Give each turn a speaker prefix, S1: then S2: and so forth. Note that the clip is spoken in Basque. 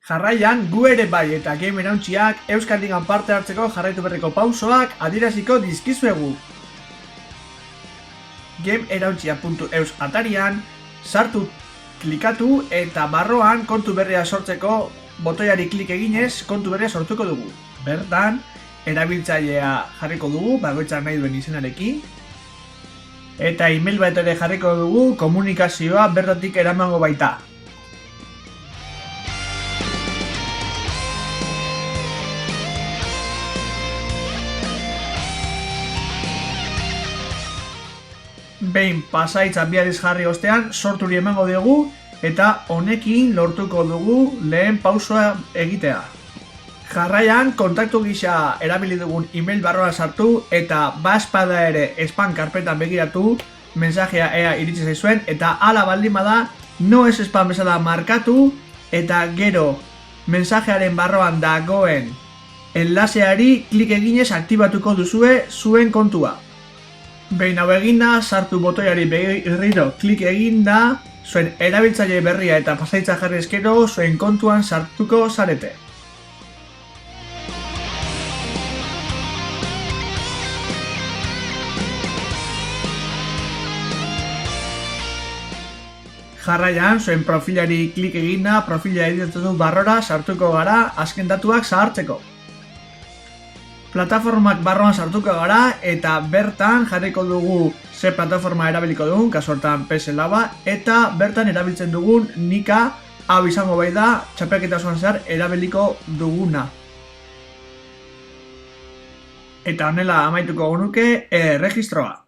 S1: Jarraian, gu ere bai eta game erauntziak Euskaldingan parte hartzeko jarraitu berriko pausoak adieraziko dizkizuegu. GameErauntzia.eus atarian, sartu, klikatu eta barroan kontu berria sortzeko botoiari klik eginez kontu berria sortuko dugu. Bertan, erabiltzailea jarriko dugu, bakoitzak nahi duen izenarekin. Eta email bat ere jarriko dugu, komunikazioa bertatik eramango baita. Behin pasaitza bializ jarri ostean sorturi emango dugu eta honekin lortuko dugu lehen pausoa egitea. Jarraian kontaktu gisa erabili dugun email barroa sartu eta bazpada ere spam karpetan begiratu mensajea ea iritsi zaizuen eta hala baldin bada no es spam bezala markatu eta gero mensajearen barroan dagoen enlaseari klik eginez aktibatuko duzue zuen kontua. Behin hau eginda, sartu botoiari berriro klik eginda, zuen erabiltzaile berria eta pasaitza jarri eskero zuen kontuan sartuko zarete. Jarraian, zuen profilari klik eginda, profila editatu barrora sartuko gara azken datuak zahartzeko. Plataformak barroan sartuko gara eta bertan jarriko dugu ze plataforma erabiliko dugun, kasu hortan PS Laba, eta bertan erabiltzen dugun nika hau izango bai da txapelketa osoan zehar erabiliko duguna. Eta honela amaituko genuke erregistroa.